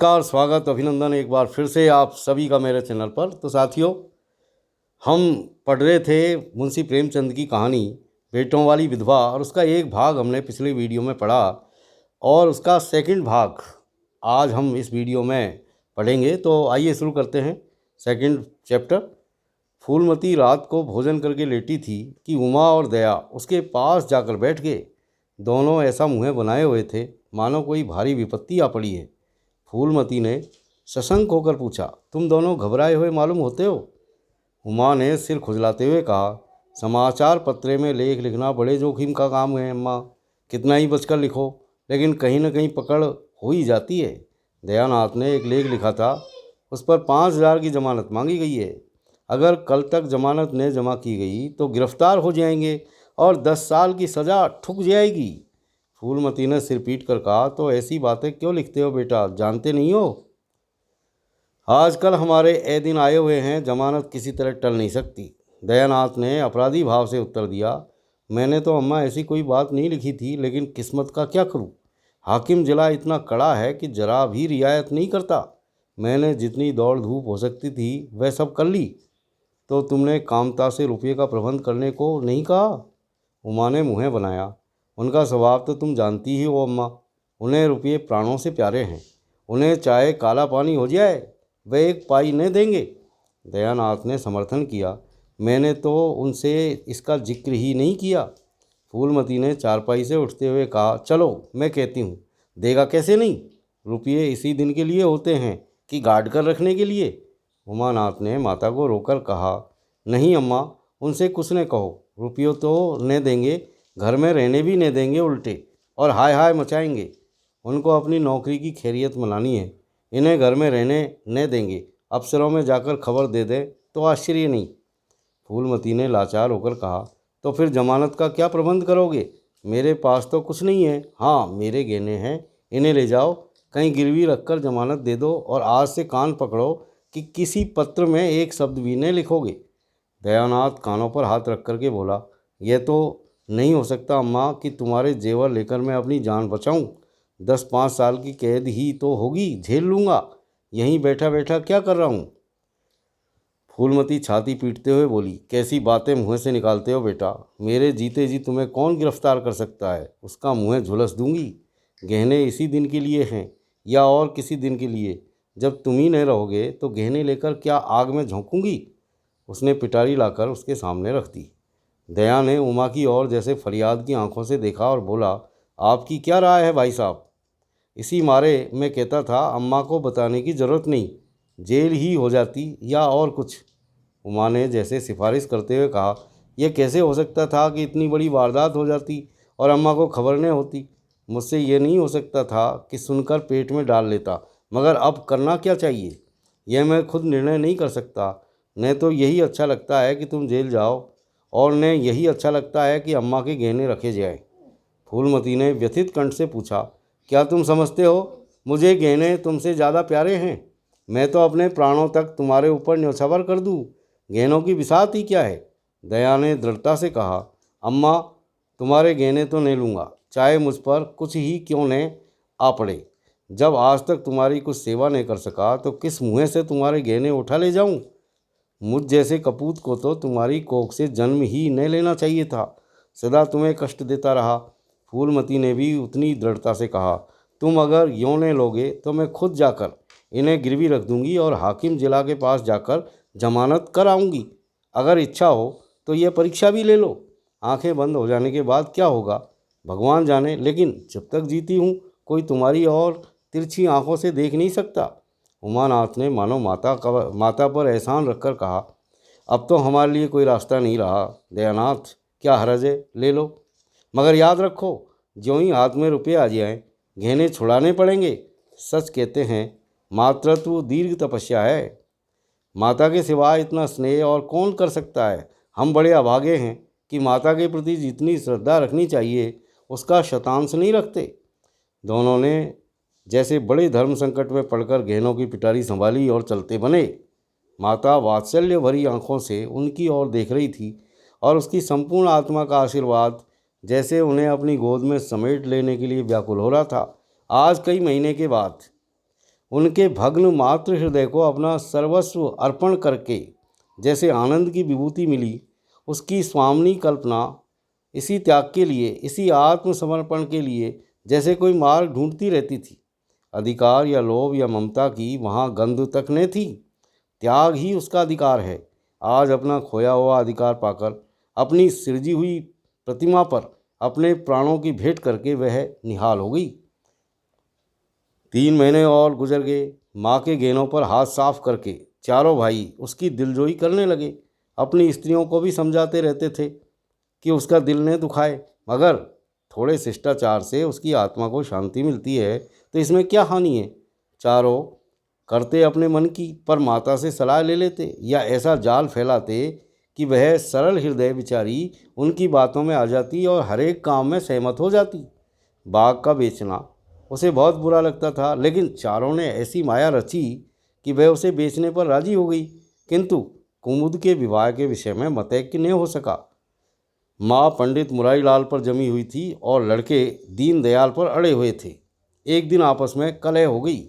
नमस्कार, स्वागत, अभिनंदन एक बार फिर से आप सभी का मेरे चैनल पर। तो साथियों, हम पढ़ रहे थे मुंशी प्रेमचंद की कहानी बेटों वाली विधवा, और उसका एक भाग हमने पिछले वीडियो में पढ़ा और उसका सेकंड भाग आज हम इस वीडियो में पढ़ेंगे। तो आइए शुरू करते हैं सेकंड चैप्टर। फूलमती रात को भोजन करके लेटी थी कि उमा और दया उसके पास जाकर बैठ गए। दोनों ऐसा मुँह बनाए हुए थे मानो कोई भारी विपत्ति आ पड़ी है। फूलमती ने सशंक होकर पूछा, तुम दोनों घबराए हुए मालूम होते हो? उमा ने सिर खुजलाते हुए कहा, समाचार पत्रे में लेख लिखना बड़े जोखिम का काम है अम्मा। कितना ही बचकर लिखो, लेकिन कहीं न कहीं पकड़ हो ही जाती है। दयानाथ ने एक लेख लिखा था, उस पर 5,000 की जमानत मांगी गई है। अगर कल तक जमानत न जमा की गई तो गिरफ्तार हो जाएंगे और 10 साल की सज़ा ठुक जाएगी। फूलमती ने सिर पीट कर कहा, तो ऐसी बातें क्यों लिखते हो बेटा, जानते नहीं हो आजकल हमारे ए दिन आए हुए हैं, जमानत किसी तरह टल नहीं सकती। दयानाथ ने अपराधी भाव से उत्तर दिया, मैंने तो अम्मा ऐसी कोई बात नहीं लिखी थी, लेकिन किस्मत का क्या करूं? हाकिम जिला इतना कड़ा है कि जरा भी रियायत नहीं करता। मैंने जितनी दौड़ धूप हो सकती थी वह सब कर ली। तो तुमने कामता से रुपये का प्रबंध करने को नहीं कहा? उमा ने मुँह बनाया। उनका स्वभाव तो तुम जानती ही हो अम्मा, उन्हें रुपये प्राणों से प्यारे हैं। उन्हें चाहे काला पानी हो जाए वे एक पाई न देंगे। दयानाथ ने समर्थन किया, मैंने तो उनसे इसका जिक्र ही नहीं किया। फूलमती ने चारपाई से उठते हुए कहा, चलो मैं कहती हूँ, देगा कैसे नहीं? रुपये इसी दिन के लिए होते हैं कि गाड़ कर रखने के लिए? उमानाथ ने माता को रोकर कहा, नहीं अम्मा, उनसे कुछ न कहो। रुपये तो न देंगे, घर में रहने भी न देंगे उल्टे, और हाय हाय मचाएंगे। उनको अपनी नौकरी की खैरियत मनानी है, इन्हें घर में रहने न देंगे। अफसरों में जाकर खबर दे दें तो आश्चर्य नहीं। फूलमती ने लाचार होकर कहा, तो फिर जमानत का क्या प्रबंध करोगे? मेरे पास तो कुछ नहीं है। हाँ, मेरे गहने हैं, इन्हें ले जाओ, कहीं गिरवी रखकर जमानत दे दो, और आज से कान पकड़ो कि किसी पत्र में एक शब्द भी न लिखोगे। दयानाथ कानों पर हाथ रख करके बोला, यह तो नहीं हो सकता अम्मा कि तुम्हारे जेवर लेकर मैं अपनी जान बचाऊं। 10-5 साल की कैद ही तो होगी, झेल लूँगा। यहीं बैठा बैठा क्या कर रहा हूँ? फूलमती छाती पीटते हुए बोली, कैसी बातें मुँह से निकालते हो बेटा? मेरे जीते जी तुम्हें कौन गिरफ्तार कर सकता है? उसका मुँह झुलस दूंगी। गहने इसी दिन के लिए हैं या और किसी दिन के लिए? जब तुम ही नहीं रहोगे तो गहने लेकर क्या आग में झोंकूंगी? उसने पिटारी लाकर उसके सामने रख दी। दया ने उमा की ओर जैसे फरियाद की आंखों से देखा और बोला, आपकी क्या राय है भाई साहब? इसी मारे मैं कहता था अम्मा को बताने की ज़रूरत नहीं, जेल ही हो जाती या और कुछ। उमा ने जैसे सिफारिश करते हुए कहा, यह कैसे हो सकता था कि इतनी बड़ी वारदात हो जाती और अम्मा को खबर न होती? मुझसे ये नहीं हो सकता था कि सुनकर पेट में डाल लेता, मगर अब करना क्या चाहिए यह मैं खुद निर्णय नहीं कर सकता। न तो यही अच्छा लगता है कि तुम जेल जाओ, और न यही अच्छा लगता है कि अम्मा के गहने रखे जाएं। फूलमती ने व्यथित कंठ से पूछा, क्या तुम समझते हो मुझे गहने तुमसे ज़्यादा प्यारे हैं? मैं तो अपने प्राणों तक तुम्हारे ऊपर न्यौछावर कर दूँ, गहनों की बिसात ही क्या है? दया ने दृढ़ता से कहा, अम्मा, तुम्हारे गहने तो नहीं लूँगा, चाहे मुझ पर कुछ ही क्यों न आ पड़े। जब आज तक तुम्हारी कुछ सेवा नहीं कर सका तो किस मुँह से तुम्हारे गहने उठा ले जाऊँ? मुझ जैसे कपूत को तो तुम्हारी कोख से जन्म ही न लेना चाहिए था, सदा तुम्हें कष्ट देता रहा। फूलमती ने भी उतनी दृढ़ता से कहा, तुम अगर यों न लोगे तो मैं खुद जाकर इन्हें गिरवी रख दूंगी और हाकिम जिला के पास जाकर जमानत कर आऊँगी। अगर इच्छा हो तो यह परीक्षा भी ले लो। आंखें बंद हो जाने के बाद क्या होगा भगवान जाने, लेकिन जब तक जीती हूँ कोई तुम्हारी और तिरछी आंखों से देख नहीं सकता। उमानाथ ने मानो माता पर एहसान रखकर कहा, अब तो हमारे लिए कोई रास्ता नहीं रहा दयानाथ, क्या हरज है, ले लो, मगर याद रखो ज्यों ही हाथ में रुपये आ जाएं गहने छुड़ाने पड़ेंगे। सच कहते हैं मातृत्व दीर्घ तपस्या है, माता के सिवाय इतना स्नेह और कौन कर सकता है? हम बड़े अभागे हैं कि माता के प्रति जितनी श्रद्धा रखनी चाहिए उसका शतांश नहीं रखते। दोनों ने जैसे बड़े धर्म संकट में पड़कर गहनों की पिटारी संभाली और चलते बने। माता वात्सल्य भरी आंखों से उनकी ओर देख रही थी और उसकी संपूर्ण आत्मा का आशीर्वाद जैसे उन्हें अपनी गोद में समेट लेने के लिए व्याकुल हो रहा था। आज कई महीने के बाद उनके भग्न मातृ हृदय को अपना सर्वस्व अर्पण करके जैसे आनंद की विभूति मिली, उसकी स्वामिनी कल्पना इसी त्याग के लिए, इसी आत्मसमर्पण के लिए जैसे कोई मार्ग ढूंढती रहती थी। अधिकार या लोभ या ममता की वहाँ गंध तक न थी। त्याग ही उसका अधिकार है। आज अपना खोया हुआ अधिकार पाकर अपनी सृजी हुई प्रतिमा पर अपने प्राणों की भेंट करके वह निहाल हो गई। 3 महीने और गुजर गए। माँ के गहनों पर हाथ साफ करके चारों भाई उसकी दिलजोई करने लगे। अपनी स्त्रियों को भी समझाते रहते थे कि उसका दिल न दुखाए, मगर थोड़े शिष्टाचार से उसकी आत्मा को शांति मिलती है तो इसमें क्या हानि है। चारों करते अपने मन की, पर माता से सलाह ले लेते या ऐसा जाल फैलाते कि वह सरल हृदय बिचारी उनकी बातों में आ जाती और हर एक काम में सहमत हो जाती। बाग का बेचना उसे बहुत बुरा लगता था, लेकिन चारों ने ऐसी माया रची कि वह उसे बेचने पर राजी हो गई। किंतु कुमुद के विवाह के विषय में मतैक्य नहीं हो सका। माँ पंडित मुरारी लाल पर जमी हुई थी और लड़के दीनदयाल पर अड़े हुए थे। एक दिन आपस में कलह हो गई।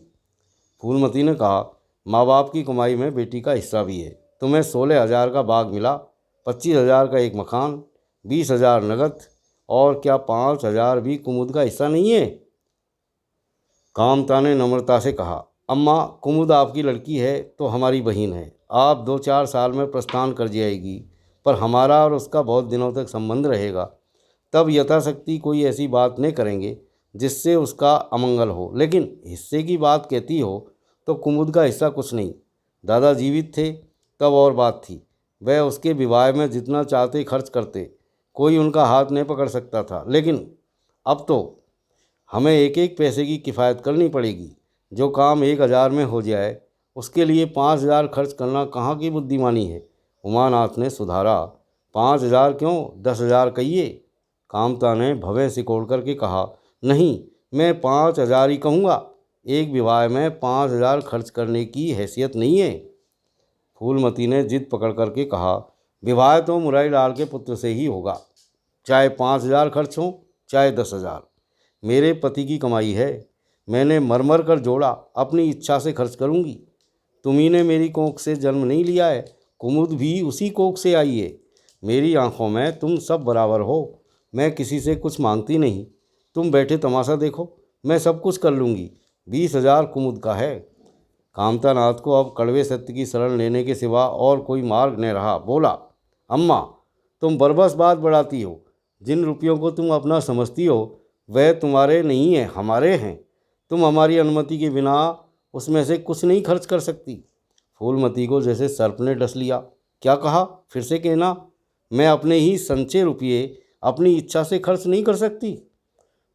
फूलमती ने कहा, माँ बाप की कमाई में बेटी का हिस्सा भी है। तुम्हें 16,000 का बाग मिला, 25,000 का एक मकान, 20,000 नगद, और क्या 5,000 भी कुमुद का हिस्सा नहीं है? कामता ने नम्रता से कहा, अम्मा, कुमुद आपकी लड़की है तो हमारी बहन है। आप 2-4 साल में प्रस्थान कर जाएगी, पर हमारा और उसका बहुत दिनों तक संबंध रहेगा। तब यथाशक्ति कोई ऐसी बात नहीं करेंगे जिससे उसका अमंगल हो। लेकिन हिस्से की बात कहती हो तो कुमुद का हिस्सा कुछ नहीं। दादा जीवित थे तब और बात थी, वह उसके विवाह में जितना चाहते खर्च करते, कोई उनका हाथ नहीं पकड़ सकता था। लेकिन अब तो हमें एक एक पैसे की किफ़ायत करनी पड़ेगी। जो काम 1,000 में हो जाए उसके लिए 5,000 खर्च करना कहाँ की बुद्धिमानी है। उमानाथ ने सुधारा, 5,000 क्यों, 10,000 कहिए। कामता ने भवें सिकोड़ करके कहा, नहीं, मैं 5,000 ही कहूँगा। एक विवाह में 5,000 खर्च करने की हैसियत नहीं है। फूलमती ने जिद पकड़ करके कहा, विवाह तो मुरारी लाल के पुत्र से ही होगा, चाहे 5,000 खर्च हो चाहे 10,000। मेरे पति की कमाई है, मैंने मरमर कर जोड़ा, अपनी इच्छा से खर्च करूंगी। तुम्ही ने मेरी कोख से जन्म नहीं लिया है, कुमुद भी उसी कोख से आई है। मेरी आंखों में तुम सब बराबर हो। मैं किसी से कुछ मांगती नहीं। तुम बैठे तमाशा देखो, मैं सब कुछ कर लूँगी। 20,000 कुमुद का है। कामतानाथ को अब कड़वे सत्य की शरण लेने के सिवा और कोई मार्ग न रहा। बोला, अम्मा, तुम बरबस बात बढ़ाती हो। जिन रुपयों को तुम अपना समझती हो वह तुम्हारे नहीं हैं, हमारे हैं। तुम हमारी अनुमति के बिना उसमें से कुछ नहीं खर्च कर सकती। फूलमती को जैसे सर्प ने डस लिया। क्या कहा, फिर से कहना। मैं अपने ही संचय रुपये अपनी इच्छा से खर्च नहीं कर सकती।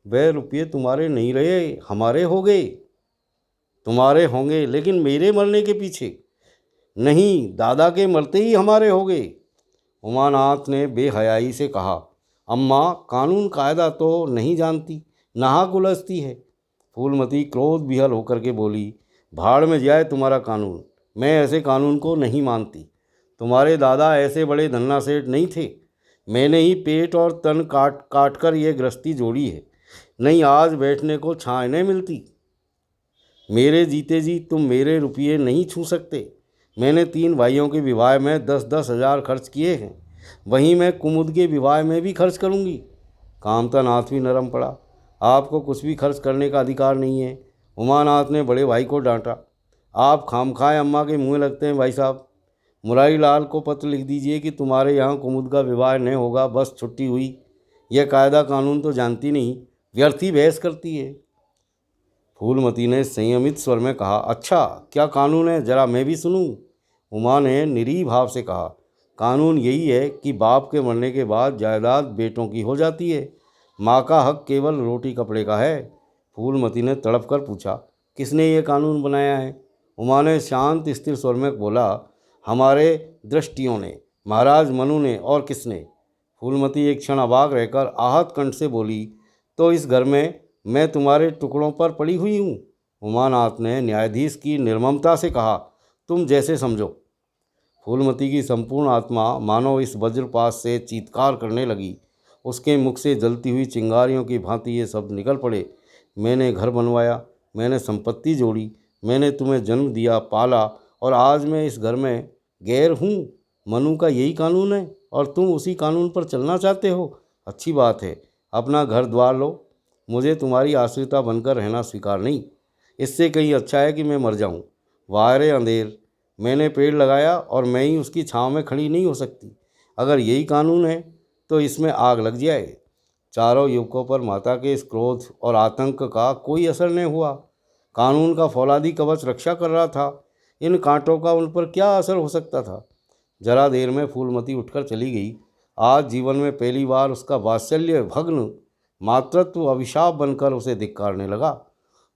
वह रुपये तुम्हारे नहीं रहे, हमारे हो गए। तुम्हारे होंगे, लेकिन मेरे मरने के पीछे नहीं, दादा के मरते ही हमारे हो गए। उमानाथ ने बेहयाई से कहा, अम्मा, कानून कायदा तो नहीं जानती, नाहक उलझती है। फूलमती क्रोध विहल होकर के बोली, भाड़ में जाए तुम्हारा कानून, मैं ऐसे कानून को नहीं मानती। तुम्हारे दादा ऐसे बड़े धन्ना सेठ नहीं थे। मैंने ही पेट और तन काट काट कर ये गृहस्थी जोड़ी है, नहीं आज बैठने को छाँव नहीं मिलती। मेरे जीते जी तुम मेरे रुपये नहीं छू सकते। मैंने 3 भाइयों के विवाह में 10-10 हज़ार खर्च किए हैं, वहीं मैं कुमुद के विवाह में भी खर्च करूंगी। कामतानाथ भी नरम पड़ा। आपको कुछ भी खर्च करने का अधिकार नहीं है। उमानाथ ने बड़े भाई को डांटा, आप खामखाए अम्मा के मुँह लगते हैं। भाई साहब, मुरारी लाल को पत्र लिख दीजिए कि तुम्हारे यहाँ कुमुद का विवाह नहीं होगा, बस छुट्टी हुई। यह कायदा कानून तो जानती नहीं, व्यर्थ ही बहस करती है। फूलमती ने संयमित स्वर में कहा, अच्छा क्या कानून है, जरा मैं भी सुनूं। उमा ने निरीह भाव से कहा, कानून यही है कि बाप के मरने के बाद जायदाद बेटों की हो जाती है। माँ का हक केवल रोटी कपड़े का है। फूलमती ने तड़प कर पूछा, किसने ये कानून बनाया है? उमा ने शांत स्थिर स्वर में बोला, हमारे दृष्टियों ने, महाराज मनु ने, और किसने? फूलमती एक क्षण अबाक रहकर आहत कंठ से बोली, तो इस घर में मैं तुम्हारे टुकड़ों पर पड़ी हुई हूँ। उमानाथ ने न्यायाधीश की निर्ममता से कहा, तुम जैसे समझो। फूलमती की संपूर्ण आत्मा मानो इस वज्रपात से चीत्कार करने लगी। उसके मुख से जलती हुई चिंगारियों की भांति ये शब्द निकल पड़े, मैंने घर बनवाया, मैंने संपत्ति जोड़ी, मैंने तुम्हें जन्म दिया, पाला, और आज मैं इस घर में गैर हूँ। मनु का यही कानून है और तुम उसी कानून पर चलना चाहते हो। अच्छी बात है, अपना घर द्वार लो। मुझे तुम्हारी आश्रिता बनकर रहना स्वीकार नहीं। इससे कहीं अच्छा है कि मैं मर जाऊँ। वाह रे अंधेर, मैंने पेड़ लगाया और मैं ही उसकी छाँव में खड़ी नहीं हो सकती। अगर यही कानून है तो इसमें आग लग जाए। चारों युवकों पर माता के इस क्रोध और आतंक का कोई असर नहीं हुआ। कानून का फौलादी कवच रक्षा कर रहा था, इन कांटों का उन पर क्या असर हो सकता था। जरा देर में फूलमती उठकर चली गई। आज जीवन में पहली बार उसका वात्सल्य भग्न मातृत्व अभिशाप बनकर उसे धिक्कारने लगा।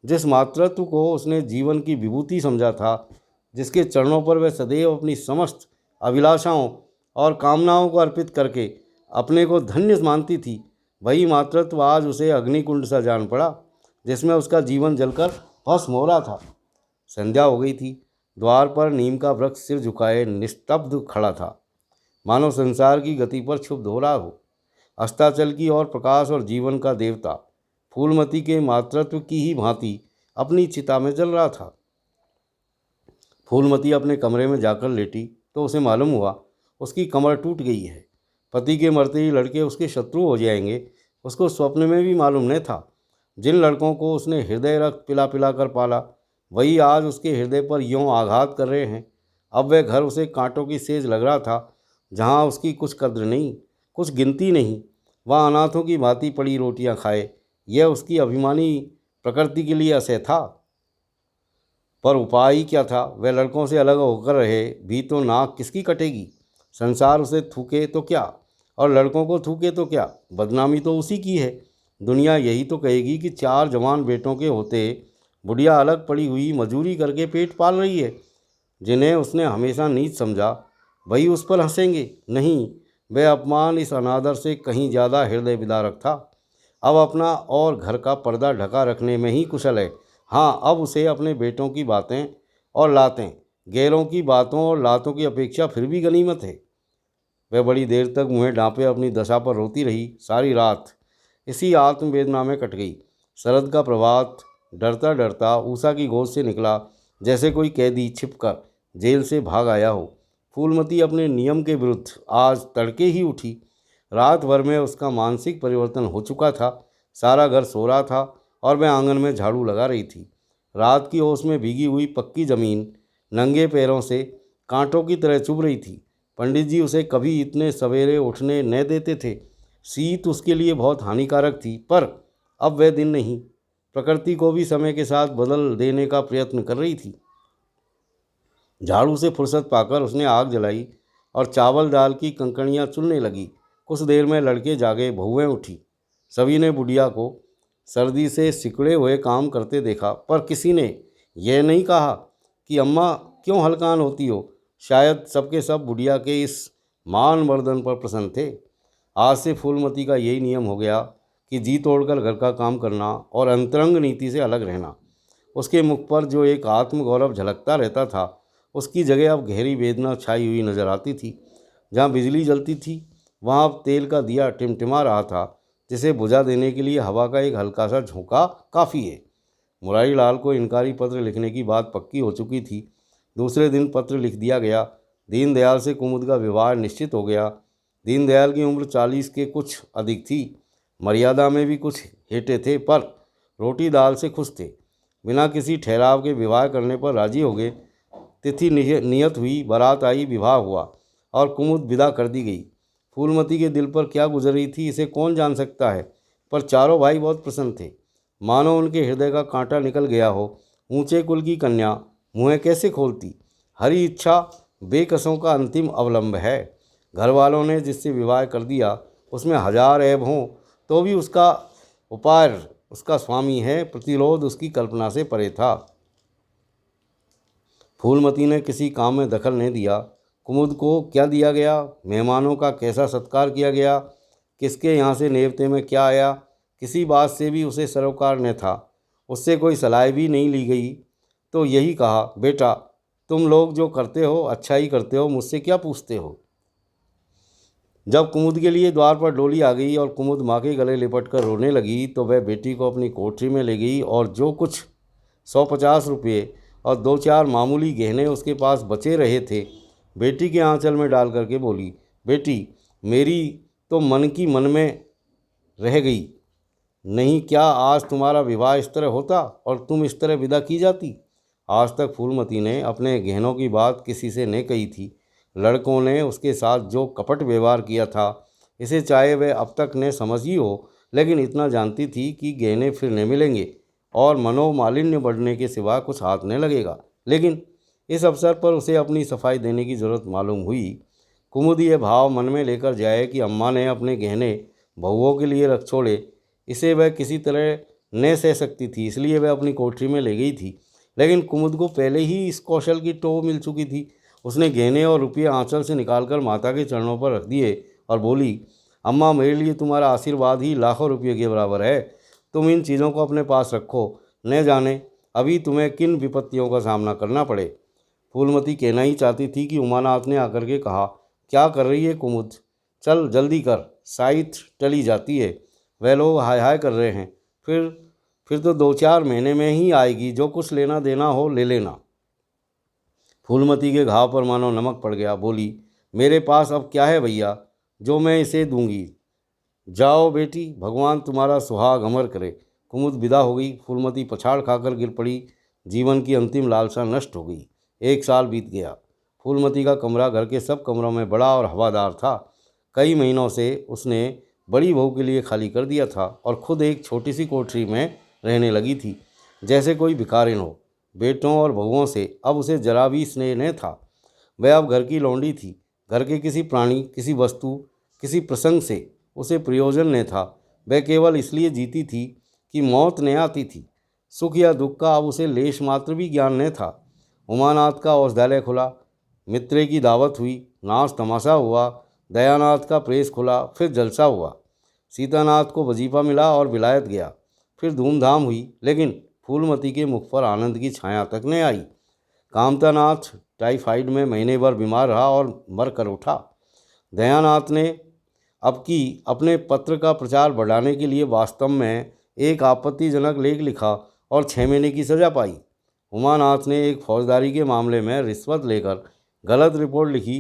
जिस मातृत्व को उसने जीवन की विभूति समझा था, जिसके चरणों पर वह सदैव अपनी समस्त अभिलाषाओं और कामनाओं को अर्पित करके अपने को धन्य मानती थी, वही मातृत्व आज उसे अग्निकुंड सा जान पड़ा, जिसमें उसका जीवन जलकर भस्म हो रहा था। संध्या हो गई थी। द्वार पर नीम का वृक्ष सिर झुकाए निस्तब्ध खड़ा था, मानो संसार की गति पर क्षुब्ध हो रहा हो। अस्ताचल की और प्रकाश और जीवन का देवता फूलमती के मातृत्व की ही भांति अपनी चिता में जल रहा था। फूलमती अपने कमरे में जाकर लेटी तो उसे मालूम हुआ उसकी कमर टूट गई है। पति के मरते ही लड़के उसके शत्रु हो जाएंगे, उसको स्वप्न में भी मालूम नहीं था। जिन लड़कों को उसने हृदय रक्त पिला पिला कर पाला, वही आज उसके हृदय पर यों आघात कर रहे हैं। अब वह घर उसे कांटों की सेज लग रहा था, जहाँ उसकी कुछ कद्र नहीं, कुछ गिनती नहीं। वह अनाथों की भांति पड़ी रोटियां खाए, यह उसकी अभिमानी प्रकृति के लिए असह्य था। पर उपाय ही क्या था। वह लड़कों से अलग होकर रहे भी तो नाक किसकी कटेगी। संसार उसे थूके तो क्या और लड़कों को थूके तो क्या, बदनामी तो उसी की है। दुनिया यही तो कहेगी कि 4 जवान बेटों के होते बुढ़िया अलग पड़ी हुई मजूरी करके पेट पाल रही है। जिन्हें उसने हमेशा नीच समझा, वही उस पर हंसेंगे। नहीं, वह अपमान इस अनादर से कहीं ज़्यादा हृदय विदारक था। अब अपना और घर का पर्दा ढका रखने में ही कुशल है। हाँ, अब उसे अपने बेटों की बातें और लातें, गैरों की बातों और लातों की अपेक्षा फिर भी गनीमत है। वह बड़ी देर तक मुँह ढांपे अपनी दशा पर रोती रही। सारी रात इसी आत्मवेदना में कट गई। शरद का प्रभात डरता डरता ऊषा की गोद से निकला, जैसे कोई कैदी छिपकर जेल से भाग आया हो। फूलमती अपने नियम के विरुद्ध आज तड़के ही उठी। रात भर में उसका मानसिक परिवर्तन हो चुका था। सारा घर सो रहा था और वह आंगन में झाड़ू लगा रही थी। रात की ओस में भीगी हुई पक्की जमीन नंगे पैरों से कांटों की तरह चुभ रही थी। पंडित जी उसे कभी इतने सवेरे उठने न देते थे। शीत उसके लिए बहुत हानिकारक थी, पर अब वह दिन नहीं। प्रकृति को भी समय के साथ बदल देने का प्रयत्न कर रही थी। झाड़ू से फुर्सत पाकर उसने आग जलाई और चावल दाल की कंकड़ियाँ चुनने लगी। कुछ देर में लड़के जागे, बहुएं उठी। सभी ने बुढ़िया को सर्दी से सिकुड़े हुए काम करते देखा, पर किसी ने यह नहीं कहा कि अम्मा क्यों हलकान होती हो। शायद सबके सब बुढ़िया के इस मान मर्दन पर प्रसन्न थे। आज से फूलमती का यही नियम हो गया कि जी तोड़कर घर का काम करना और अंतरंग नीति से अलग रहना। उसके मुख पर जो एक आत्मगौरव झलकता रहता था, उसकी जगह अब गहरी वेदना छाई हुई नजर आती थी। जहाँ बिजली जलती थी, वहाँ अब तेल का दिया टिमटिमा रहा था, जिसे बुझा देने के लिए हवा का एक हल्का सा झोंका काफ़ी है। मुरारी लाल को इनकारी पत्र लिखने की बात पक्की हो चुकी थी। दूसरे दिन पत्र लिख दिया गया। दीनदयाल से कुमुद का विवाह निश्चित हो गया। दीनदयाल की उम्र 40 के कुछ अधिक थी। मर्यादा में भी कुछ हेटे थे, पर रोटी दाल से खुश थे। बिना किसी ठहराव के विवाह करने पर राजी हो गए। तिथि नियत हुई, बारात आई, विवाह हुआ और कुमुद विदा कर दी गई। फूलमती के दिल पर क्या गुजर रही थी, इसे कौन जान सकता है, पर चारों भाई बहुत प्रसन्न थे, मानो उनके हृदय का कांटा निकल गया हो। ऊंचे कुल की कन्या मुँह कैसे खोलती। हरी इच्छा बेकसों का अंतिम अवलंब है। घर वालों ने जिससे विवाह कर दिया, उसमें 1000 ऐब हों तो भी उसका उपाय उसका स्वामी है। प्रतिरोध उसकी कल्पना से परे था। फूलमती ने किसी काम में दखल नहीं दिया। कुमुद को क्या दिया गया, मेहमानों का कैसा सत्कार किया गया, किसके यहाँ से नेवते में क्या आया, किसी बात से भी उसे सरोकार न था। उससे कोई सलाह भी नहीं ली गई। तो यही कहा, बेटा तुम लोग जो करते हो अच्छा ही करते हो, मुझसे क्या पूछते हो। जब कुमुद के लिए द्वार पर डोली आ गई और कुमुद माँ के गले लिपट कर रोने लगी, तो वह बेटी को अपनी कोठरी में ले गई और जो कुछ 150 रुपये और 2-4 मामूली गहने उसके पास बचे रहे थे, बेटी के आंचल में डाल करके बोली, बेटी मेरी तो मन की मन में रह गई, नहीं क्या आज तुम्हारा विवाह इस तरह होता और तुम इस तरह विदा की जाती। आज तक फूलमती ने अपने गहनों की बात किसी से नहीं कही थी। लड़कों ने उसके साथ जो कपट व्यवहार किया था, इसे चाहे वह अब तक ने समझ ही हो, लेकिन इतना जानती थी कि गहने फिर नहीं मिलेंगे और मनोमालिन्य बढ़ने के सिवा कुछ हाथ नहीं लगेगा। लेकिन इस अवसर पर उसे अपनी सफाई देने की जरूरत मालूम हुई। कुमुद ये भाव मन में लेकर जाए कि अम्मा ने अपने गहने बहुओं के लिए रख छोड़े, इसे वह किसी तरह न सह सकती थी, इसलिए वह अपनी कोठरी में ले गई थी। लेकिन कुमुद को पहले ही इस कौशल की टोह मिल चुकी थी। उसने गहने और रुपये आंचल से निकालकर माता के चरणों पर रख दिए और बोली, अम्मा मेरे लिए तुम्हारा आशीर्वाद ही लाखों रुपये के बराबर है। तुम इन चीज़ों को अपने पास रखो, न जाने अभी तुम्हें किन विपत्तियों का सामना करना पड़े। फूलमती कहना ही चाहती थी कि उमानाथ ने आकर के कहा, क्या कर रही है कुमुद, चल जल्दी कर, साइत टली जाती है, वह लोग हाय हाय कर रहे हैं, फिर तो 2-4 महीने में ही आएगी, जो कुछ लेना देना हो ले लेना। फूलमती के घाव पर मानो नमक पड़ गया। बोली, मेरे पास अब क्या है भैया जो मैं इसे दूंगी। जाओ बेटी, भगवान तुम्हारा सुहाग अमर करे। कुमुद विदा हो गई। फूलमती पछाड़ खाकर गिर पड़ी। जीवन की अंतिम लालसा नष्ट हो गई। 1 साल बीत गया। फूलमती का कमरा घर के सब कमरों में बड़ा और हवादार था। कई महीनों से उसने बड़ी बहू के लिए खाली कर दिया था और खुद एक छोटी सी कोठरी में रहने लगी थी, जैसे कोई भिखारिन हो। बेटों और बहुओं से अब उसे जरा भी स्नेह न था। वह अब घर की लौंडी थी। घर के किसी प्राणी, किसी वस्तु, किसी प्रसंग से उसे प्रयोजन न था। वह केवल इसलिए जीती थी कि मौत न आती थी। सुख या दुख का अब उसे लेश मात्र भी ज्ञान न था। उमानाथ का औषधालय खुला, मित्रे की दावत हुई, नाच तमाशा हुआ, दयानाथ का प्रेस खुला, फिर जलसा हुआ। सीतानाथ को वजीफा मिला और विलायत गया। फिर धूमधाम हुई, लेकिन फूलमती के मुख पर आनंद की छाया तक न आई। कामतानाथ टाइफाइड में महीने भर बीमार रहा और मर कर उठा। दयानाथ ने अब की अपने पत्र का प्रचार बढ़ाने के लिए वास्तव में एक आपत्तिजनक लेख लिखा और 6 महीने की सज़ा पाई। उमानाथ ने एक फौजदारी के मामले में रिश्वत लेकर गलत रिपोर्ट लिखी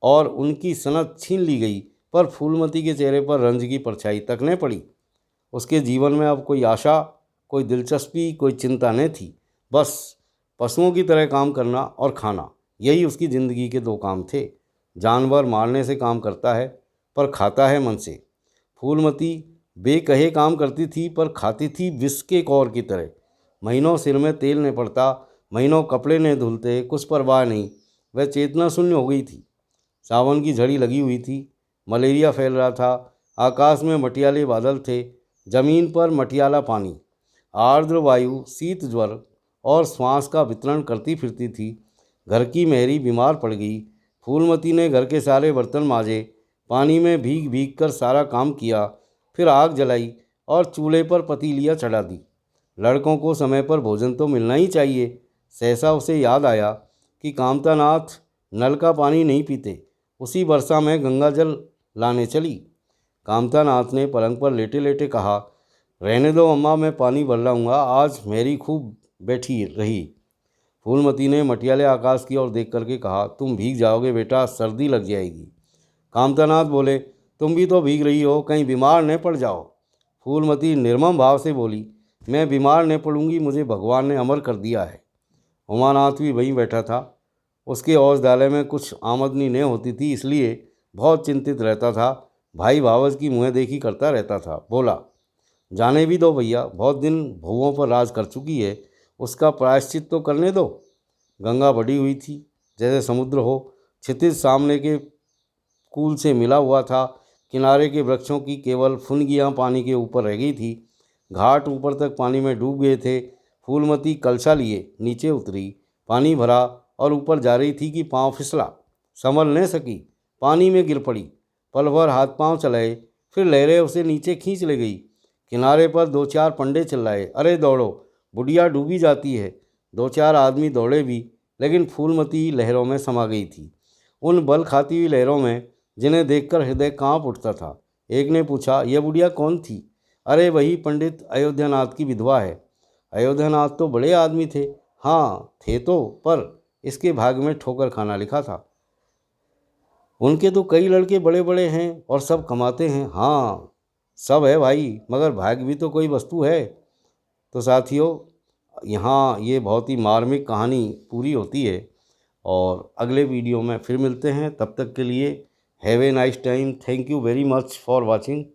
और उनकी सनद छीन ली गई, पर फूलमती के चेहरे पर रंज की परछाई तक न पड़ी। उसके जीवन में अब कोई आशा, कोई दिलचस्पी, कोई चिंता न थी। बस पशुओं की तरह काम करना और खाना, यही उसकी ज़िंदगी के 2 काम थे। जानवर मारने से काम करता है पर खाता है मन से। फूलमती बेकहे काम करती थी पर खाती थी विष के कौर की तरह। महीनों सिर में तेल न पड़ता, महीनों कपड़े न धुलते, कुछ परवाह नहीं। वह चेतना शून्य हो गई थी। सावन की झड़ी लगी हुई थी। मलेरिया फैल रहा था। आकाश में मटियाले बादल थे, जमीन पर मटियाला पानी। आर्द्र वायु शीत ज्वर और श्वास का वितरण करती फिरती थी। घर की मेहरी बीमार पड़ गई। फूलमती ने घर के सारे बर्तन मांजे, पानी में भीग भीग कर सारा काम किया, फिर आग जलाई और चूल्हे पर पतीलियाँ चढ़ा दी। लड़कों को समय पर भोजन तो मिलना ही चाहिए। सहसा उसे याद आया कि कामतानाथ नल का पानी नहीं पीते। उसी वर्षा में गंगा जल लाने चली। कामतानाथ ने पलंग पर लेटे लेटे कहा, रहने दो अम्मा, मैं पानी भर लाऊंगा, आज मेरी खूब बैठी रही। फूलमती ने मटियाले आकाश की ओर देख करके कहा, तुम भीग जाओगे बेटा, सर्दी लग जाएगी। कामतानाथ बोले, तुम भी तो भीग रही हो, कहीं बीमार न पड़ जाओ। फूलमती निर्मम भाव से बोली, मैं बीमार न पड़ूंगी, मुझे भगवान ने अमर कर दिया है। उमानाथ भी वहीं बैठा था। उसके औषधालय में कुछ आमदनी न होती थी, इसलिए बहुत चिंतित रहता था। भाई भावज की मुँह देखी करता रहता था। बोला, जाने भी दो भैया, बहुत दिन बहुओं पर राज कर चुकी है, उसका प्रायश्चित तो करने दो। गंगा बढ़ी हुई थी, जैसे समुद्र हो। क्षितिज सामने के कूल से मिला हुआ था। किनारे के वृक्षों की केवल फुनगियाँ पानी के ऊपर रह गई थी। घाट ऊपर तक पानी में डूब गए थे। फूलमती कलशा लिए नीचे उतरी, पानी भरा और ऊपर जा रही थी कि पाँव फिसला। संभल न सकी, पानी में गिर पड़ी। पल भर हाथ पांव चलाए, फिर लहरें उसे नीचे खींच ले गई। किनारे पर 2-4 पंडे चिल्लाए, अरे दौड़ो, बुढ़िया डूबी जाती है। 2-4 आदमी दौड़े भी, लेकिन फूलमती लहरों में समा गई थी, उन बल खाती हुई लहरों में जिन्हें देखकर हृदय कांप उठता था। एक ने पूछा, यह बुढ़िया कौन थी? अरे वही पंडित अयोध्यानाथ की विधवा है। अयोध्यानाथ तो बड़े आदमी थे, हाँ थे तो, पर इसके भाग में ठोकर खाना लिखा था। उनके तो कई लड़के बड़े बड़े हैं और सब कमाते हैं। हाँ सब है भाई, मगर भाग्य भी तो कोई वस्तु है। तो साथियों, यहाँ ये बहुत ही मार्मिक कहानी पूरी होती है और अगले वीडियो में फिर मिलते हैं। तब तक के लिए have a nice time. Thank you very much for watching.